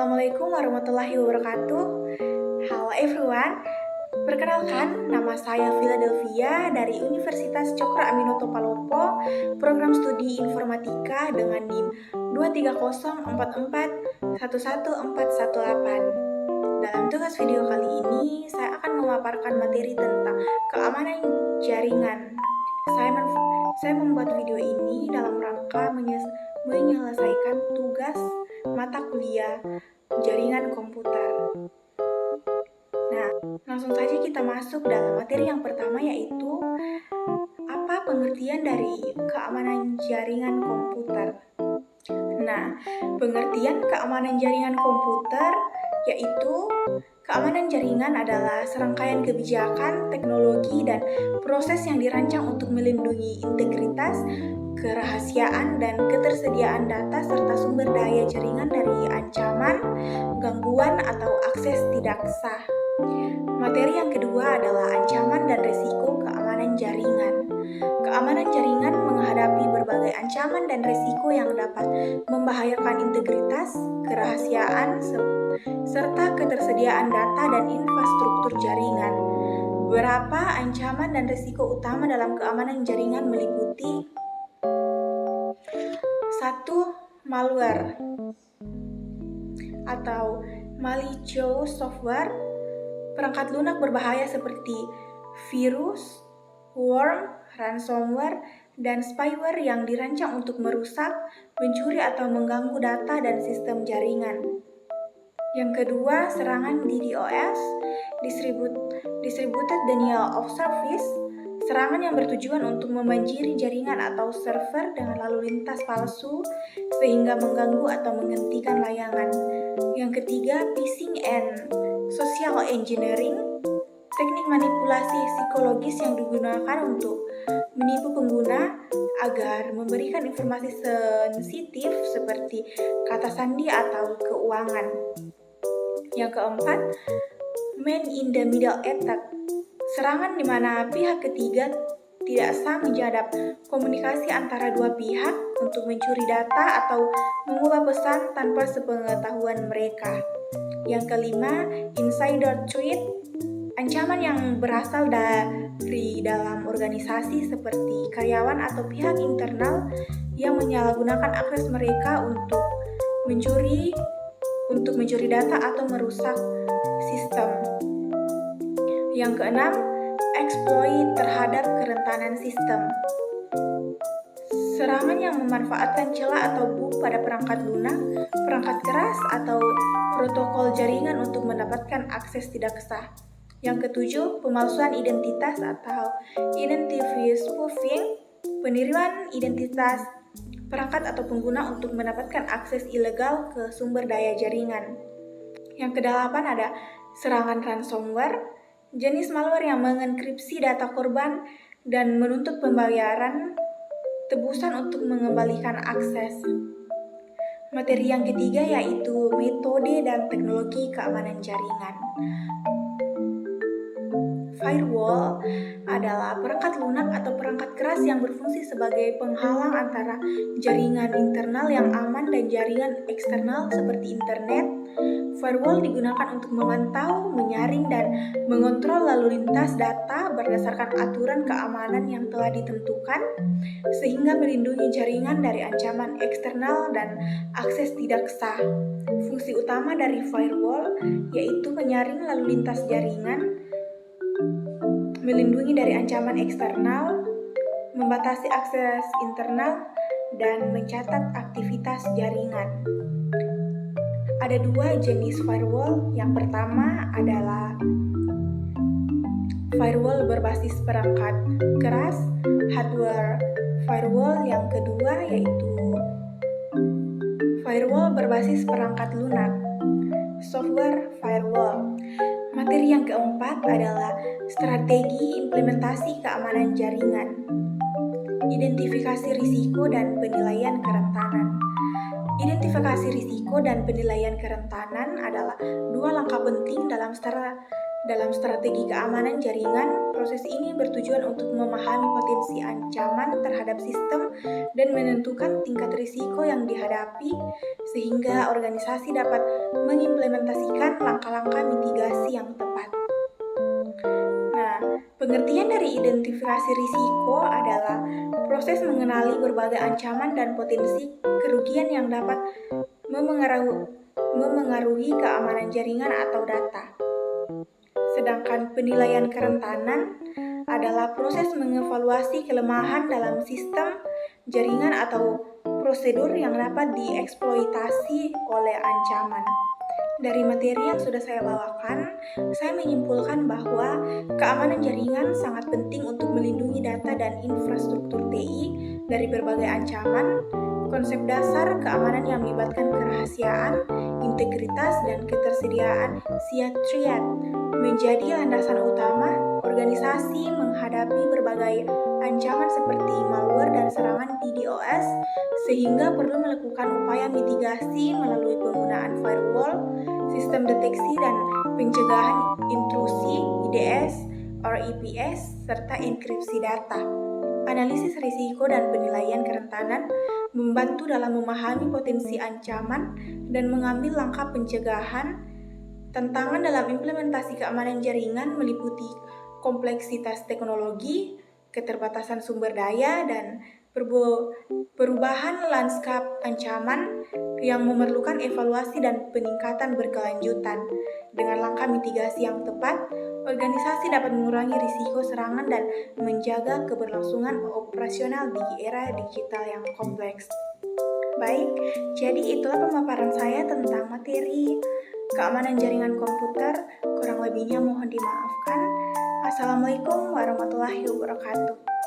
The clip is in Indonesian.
Assalamualaikum warahmatullahi wabarakatuh. Halo everyone, perkenalkan nama saya Philadelphia dari Universitas Cokro Aminoto Palopo, program studi informatika dengan NIM 23044111418. Dalam tugas video kali ini, saya akan memaparkan materi tentang keamanan jaringan. Saya membuat video ini dalam rangka menyelesaikan tugas mata kuliah jaringan komputer. Nah, langsung saja kita masuk dalam materi yang pertama, yaitu apa pengertian dari keamanan jaringan komputer. Nah, pengertian keamanan jaringan komputer yaitu keamanan jaringan adalah serangkaian kebijakan, teknologi, dan proses yang dirancang untuk melindungi integritas, kerahasiaan, dan ketersediaan data serta sumber daya jaringan dari ancaman, gangguan, atau akses tidak sah. Materi yang kedua adalah ancaman dan risiko keamanan jaringan. Keamanan jaringan menghadapi berbagai ancaman dan risiko yang dapat membahayakan integritas, kerahasiaan, serta ketersediaan data dan infrastruktur jaringan. Beberapa ancaman dan risiko utama dalam keamanan jaringan meliputi 1. Malware atau malicious software. Perangkat lunak berbahaya seperti virus, worm, ransomware, dan spyware yang dirancang untuk merusak, mencuri, atau mengganggu data dan sistem jaringan. Yang kedua, serangan DDoS, Distributed Denial of Service, serangan yang bertujuan untuk membanjiri jaringan atau server dengan lalu lintas palsu sehingga mengganggu atau menghentikan layanan. Yang ketiga, phishing and social engineering, teknik manipulasi psikologis yang digunakan untuk menipu pengguna agar memberikan informasi sensitif seperti kata sandi atau keuangan. Yang keempat, man in the middle attack, serangan di mana pihak ketiga tidak sah menjadap komunikasi antara dua pihak untuk mencuri data atau mengubah pesan tanpa sepengetahuan mereka. Yang kelima, insider threat, ancaman yang berasal dari dalam organisasi seperti karyawan atau pihak internal yang menyalahgunakan akses mereka untuk mencuri data atau merusak sistem. Yang keenam, exploit terhadap kerentanan sistem, serangan yang memanfaatkan celah atau bug pada perangkat lunak, perangkat keras, atau protokol jaringan untuk mendapatkan akses tidak sah. Yang ketujuh, pemalsuan identitas atau identity spoofing, peniruan identitas perangkat atau pengguna untuk mendapatkan akses ilegal ke sumber daya jaringan. Yang kedelapan ada serangan ransomware, jenis malware yang mengenkripsi data korban dan menuntut pembayaran tebusan untuk mengembalikan akses. Materi yang ketiga yaitu metode dan teknologi keamanan jaringan. Firewall adalah perangkat lunak atau perangkat keras yang berfungsi sebagai penghalang antara jaringan internal yang aman dan jaringan eksternal seperti internet. Firewall digunakan untuk memantau, menyaring, dan mengontrol lalu lintas data berdasarkan aturan keamanan yang telah ditentukan, sehingga melindungi jaringan dari ancaman eksternal dan akses tidak sah. Fungsi utama dari firewall yaitu menyaring lalu lintas jaringan, melindungi dari ancaman eksternal, membatasi akses internal, dan mencatat aktivitas jaringan. Ada dua jenis firewall. Yang pertama adalah firewall berbasis perangkat keras, hardware firewall. Yang kedua yaitu firewall berbasis perangkat lunak, software firewall. Materi yang keempat adalah strategi implementasi keamanan jaringan, identifikasi risiko dan penilaian kerentanan. Identifikasi risiko dan penilaian kerentanan adalah dua langkah penting dalam Dalam strategi keamanan jaringan, proses ini bertujuan untuk memahami potensi ancaman terhadap sistem dan menentukan tingkat risiko yang dihadapi sehingga organisasi dapat mengimplementasikan langkah-langkah mitigasi yang tepat. Nah, pengertian dari identifikasi risiko adalah proses mengenali berbagai ancaman dan potensi kerugian yang dapat memengaruhi keamanan jaringan atau data. Sedangkan penilaian kerentanan adalah proses mengevaluasi kelemahan dalam sistem, jaringan, atau prosedur yang dapat dieksploitasi oleh ancaman. Dari materi yang sudah saya bawakan, saya menyimpulkan bahwa keamanan jaringan sangat penting untuk melindungi data dan infrastruktur TI dari berbagai ancaman. Konsep dasar keamanan yang melibatkan kerahasiaan, integritas, dan ketersediaan triad menjadi landasan utama organisasi menghadapi berbagai ancaman seperti malware dan serangan DDoS, sehingga perlu melakukan upaya mitigasi melalui penggunaan firewall, sistem deteksi dan pencegahan intrusi IDS or EPS, serta enkripsi data. Analisis risiko dan penilaian kerentanan membantu dalam memahami potensi ancaman dan mengambil langkah pencegahan. Tantangan dalam implementasi keamanan jaringan meliputi kompleksitas teknologi, keterbatasan sumber daya, dan perubahan lanskap ancaman yang memerlukan evaluasi dan peningkatan berkelanjutan. Dengan langkah mitigasi yang tepat, organisasi dapat mengurangi risiko serangan dan menjaga keberlangsungan operasional di era digital yang kompleks. Baik, jadi itulah pemaparan saya tentang materi keamanan jaringan komputer. Kurang lebihnya mohon dimaafkan. Assalamualaikum warahmatullahi wabarakatuh.